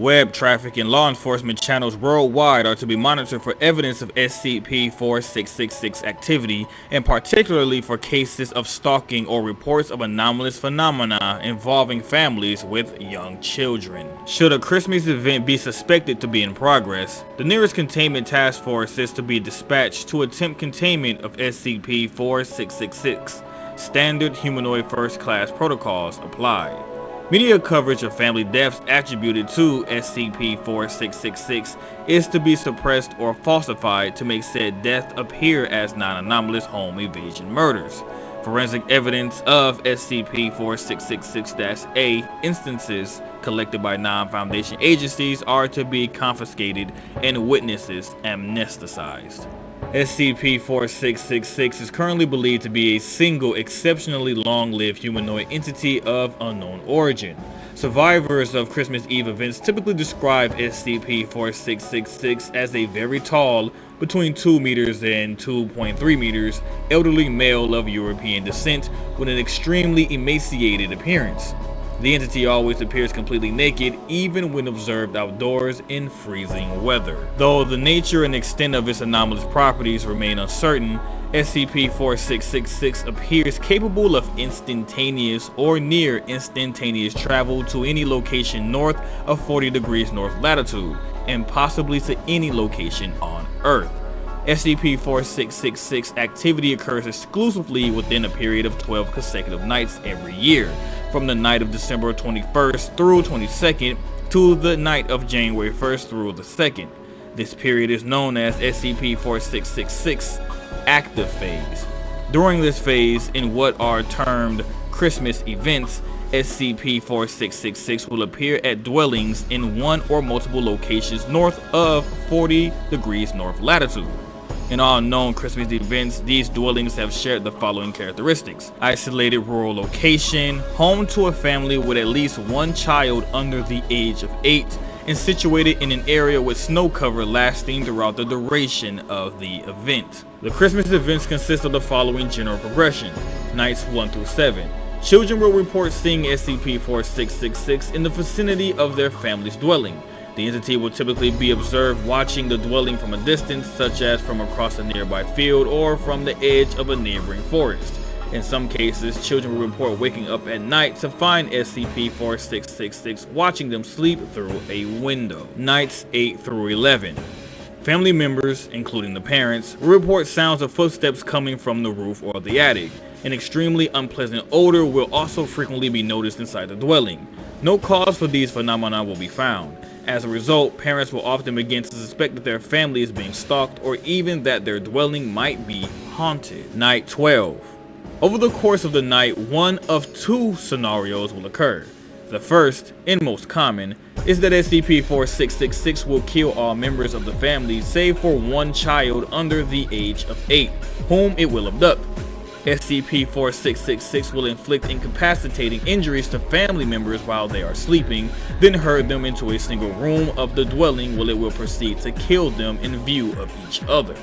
Web traffic and law enforcement channels worldwide are to be monitored for evidence of SCP-4666 activity, and particularly for cases of stalking or reports of anomalous phenomena involving families with young children. Should a Christmas event be suspected to be in progress, the nearest containment task force is to be dispatched to attempt containment of SCP-4666. Standard humanoid first-class protocols apply. Media coverage of family deaths attributed to SCP-4666 is to be suppressed or falsified to make said death appear as non-anomalous home invasion murders. Forensic evidence of SCP-4666-A instances collected by non-Foundation agencies are to be confiscated and witnesses amnesticized. SCP-4666 is currently believed to be a single, exceptionally long-lived humanoid entity of unknown origin. Survivors of Christmas Eve events typically describe SCP-4666 as a very tall, between 2 meters and 2.3 meters, elderly male of European descent with an extremely emaciated appearance. The entity always appears completely naked, even when observed outdoors in freezing weather. Though the nature and extent of its anomalous properties remain uncertain, SCP-4666 appears capable of instantaneous or near instantaneous travel to any location north of 40 degrees north latitude, and possibly to any location on Earth. SCP-4666 activity occurs exclusively within a period of 12 consecutive nights every year, from the night of December 21st through 22nd to the night of January 1st through the 2nd. This period is known as SCP-4666 active phase. During this phase, in what are termed Christmas events, SCP-4666 will appear at dwellings in one or multiple locations north of 40 degrees north latitude. In all known Christmas events, these dwellings have shared the following characteristics: isolated rural location, home to a family with at least one child under the age of 8, and situated in an area with snow cover lasting throughout the duration of the event. The Christmas events consist of the following general progression: nights 1 through 7. Children will report seeing SCP-4666 in the vicinity of their family's dwelling. The entity will typically be observed watching the dwelling from a distance, such as from across a nearby field or from the edge of a neighboring forest. In some cases, children will report waking up at night to find SCP-4666 watching them sleep through a window. Nights 8 through 11. Family members, including the parents, will report sounds of footsteps coming from the roof or the attic. An extremely unpleasant odor will also frequently be noticed inside the dwelling. No cause for these phenomena will be found. As a result, parents will often begin to suspect that their family is being stalked, or even that their dwelling might be haunted. Night 12. Over the course of the night, one of two scenarios will occur. The first, and most common, is that SCP-4666 will kill all members of the family save for one child under the age of 8, whom it will abduct. SCP-4666 will inflict incapacitating injuries to family members while they are sleeping, then herd them into a single room of the dwelling where it will proceed to kill them in view of each other.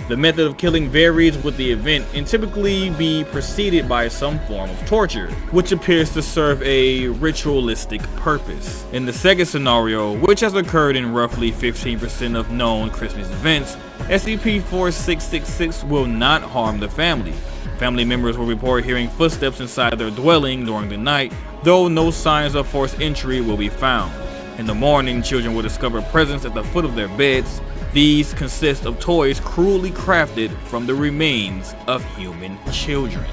The method of killing varies with the event and typically be preceded by some form of torture, which appears to serve a ritualistic purpose. In the second scenario, which has occurred in roughly 15% of known Christmas events, SCP-4666 will not harm the family. Family members will report hearing footsteps inside their dwelling during the night, though no signs of forced entry will be found. In the morning, children will discover presents at the foot of their beds. These consist of toys cruelly crafted from the remains of human children.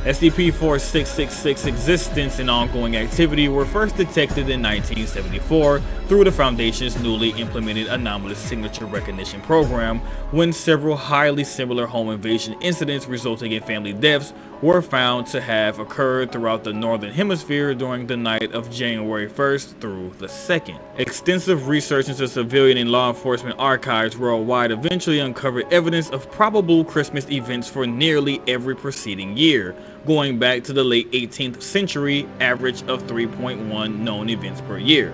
SCP-4666 existence and ongoing activity were first detected in 1974 through the Foundation's newly implemented anomalous signature recognition program, when several highly similar home invasion incidents resulting in family deaths were found to have occurred throughout the Northern Hemisphere during the night of January 1st through the 2nd. Extensive research into civilian and law enforcement archives worldwide eventually uncovered evidence of probable Christmas events for nearly every preceding year, going back to the late 18th century average of 3.1 known events per year.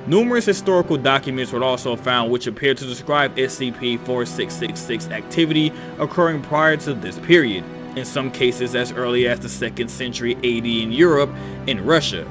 Numerous historical documents were also found which appear to describe SCP-4666 activity occurring prior to this period, in some cases as early as the 2nd century AD in Europe and Russia.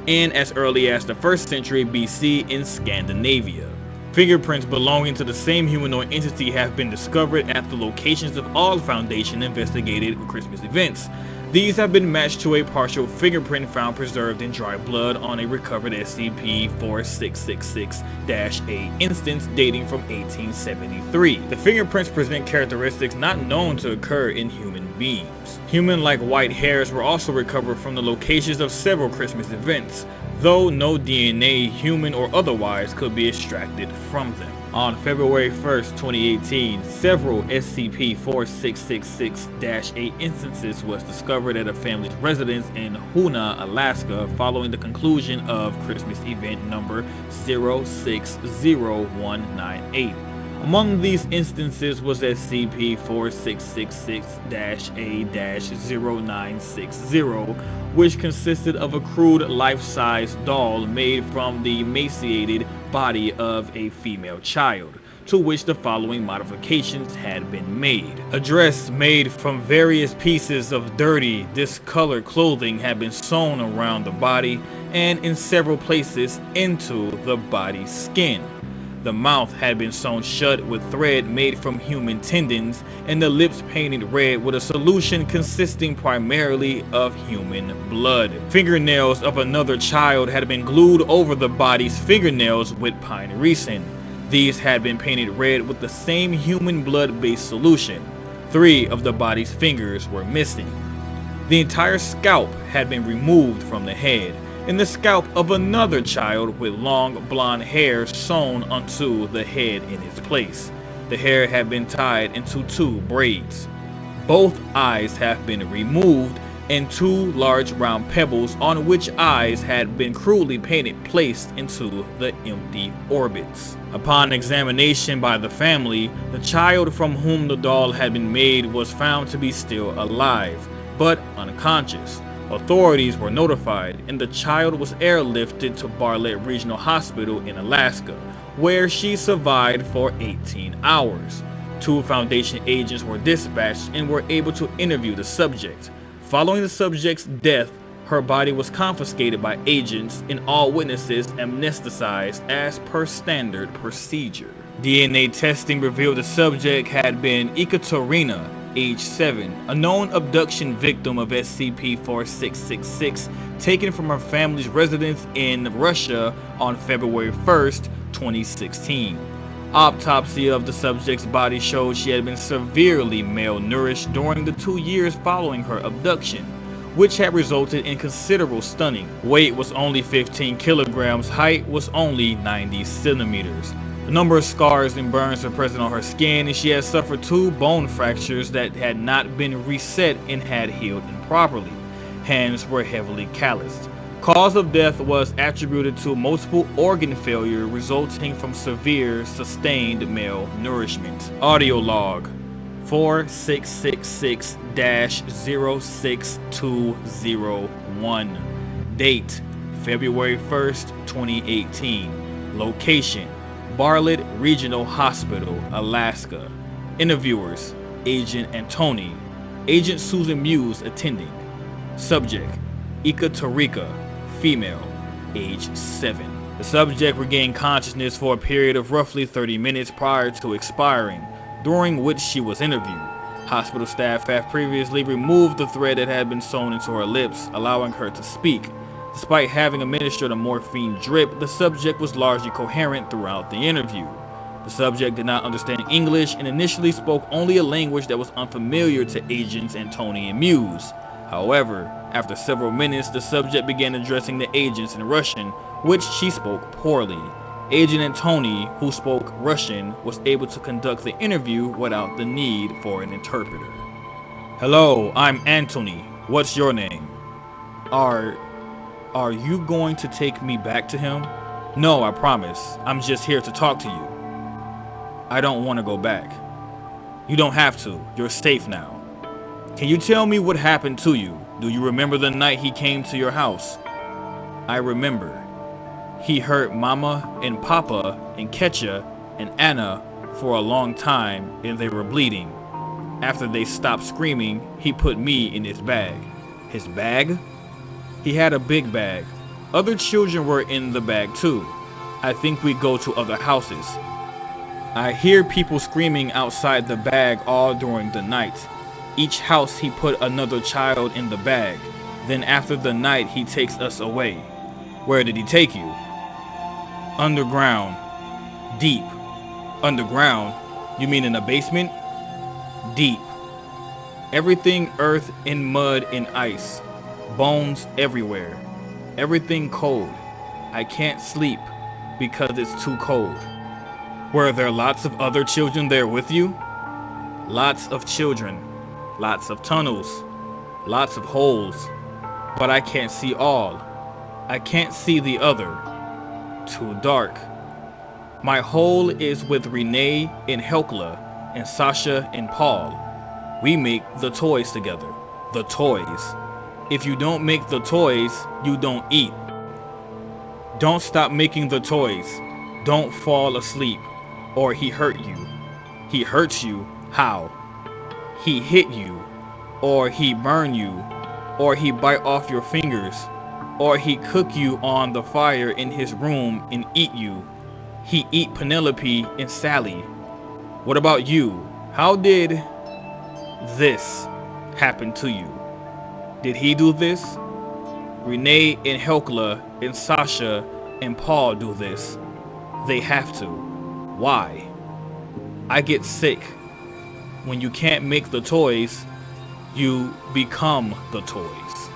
in as early as the 1st century BC in Scandinavia. Fingerprints belonging to the same humanoid entity have been discovered at the locations of all Foundation investigated Christmas events. These have been matched to a partial fingerprint found preserved in dry blood on a recovered SCP-4666 instance dating from 1873. The fingerprints present characteristics not known to occur in human beings. Human-like white hairs were also recovered from the locations of several Christmas events, though no DNA, human or otherwise, could be extracted from them. On February 1st, 2018, several SCP-4666 instances was discovered at a family's residence in Hoona, Alaska, following the conclusion of Christmas event number 060198. Among these instances was SCP-4666-A-0960, which consisted of a crude life-size doll made from the emaciated body of a female child, to which the following modifications had been made. A dress made from various pieces of dirty, discolored clothing had been sewn around the body and in several places into the body's skin. The mouth had been sewn shut with thread made from human tendons, and the lips painted red with a solution consisting primarily of human blood. Fingernails of another child had been glued over the body's fingernails with pine resin. These had been painted red with the same human blood-based solution. 3 of the body's fingers were missing. The entire scalp had been removed from the head, and the scalp of another child with long blonde hair sewn onto the head in its place. The hair had been tied into 2 braids. Both eyes have been removed, and 2 large round pebbles on which eyes had been crudely painted placed into the empty orbits. Upon examination by the family, the child from whom the doll had been made was found to be still alive, but unconscious. Authorities were notified, and the child was airlifted to Bartlett Regional Hospital in Alaska, where she survived for 18 hours. 2 Foundation agents were dispatched and were able to interview the subject. Following the subject's death, her body was confiscated by agents and all witnesses amnesticized as per standard procedure. DNA testing revealed the subject had been Ekaterina, age 7, a known abduction victim of SCP-4666, taken from her family's residence in Russia on February 1st, 2016. Autopsy of the subject's body showed she had been severely malnourished during the 2 years following her abduction, which had resulted in considerable stunning. Weight was only 15 kilograms, height was only 90 centimeters. A number of scars and burns were present on her skin, and she had suffered 2 bone fractures that had not been reset and had healed improperly. Hands were heavily calloused. Cause of death was attributed to multiple organ failure resulting from severe sustained malnourishment. Audio log 4666-06201. Date February 1st, 2018. Location Bartlett Regional Hospital, Alaska. Interviewers: Agent Antony, Agent Susan Muse attending. Subject: Ekaterina, female, age 7. The subject regained consciousness for a period of roughly 30 minutes prior to expiring, during which she was interviewed. Hospital staff have previously removed the thread that had been sewn into her lips, allowing her to speak. Despite having administered a morphine drip, the subject was largely coherent throughout the interview. The subject did not understand English and initially spoke only a language that was unfamiliar to Agents Antony and Muse. However, after several minutes, the subject began addressing the agents in Russian, which she spoke poorly. Agent Antony, who spoke Russian, was able to conduct the interview without the need for an interpreter. Hello, I'm Antony. What's your name? Are you going to take me back to him? No, I promise. I'm just here to talk to you. I don't want to go back. You don't have to. You're safe now. Can you tell me what happened to you? Do you remember the night he came to your house? I remember. He hurt Mama and Papa and Ketcha and Anna for a long time, and they were bleeding. After they stopped screaming, he put me in his bag. His bag? He had a big bag. Other children were in the bag too. I think we go to other houses. I hear people screaming outside the bag all during the night. Each house he put another child in the bag. Then after the night he takes us away. Where did he take you? Underground. Deep. Underground? You mean in a basement? Deep. Everything earth and mud and ice. Bones everywhere. Everything cold. I can't sleep because it's too cold. Were there lots of other children there with you? Lots of children. Lots of tunnels. Lots of holes. But I can't see all. I can't see the other. Too dark. My hole is with Renee and Helkla and Sasha and Paul. We make the toys together. The toys. If you don't make the toys, you don't eat. Don't stop making the toys. Don't fall asleep, or he hurt you. He hurts you, how? He hit you, or he burn you, or he bite off your fingers, or he cook you on the fire in his room and eat you. He eat Penelope and Sally. What about you? How did this happen to you? Did he do this? Renee and Helkla and Sasha and Paul do this. They have to. Why? I get sick. When you can't make the toys, you become the toys.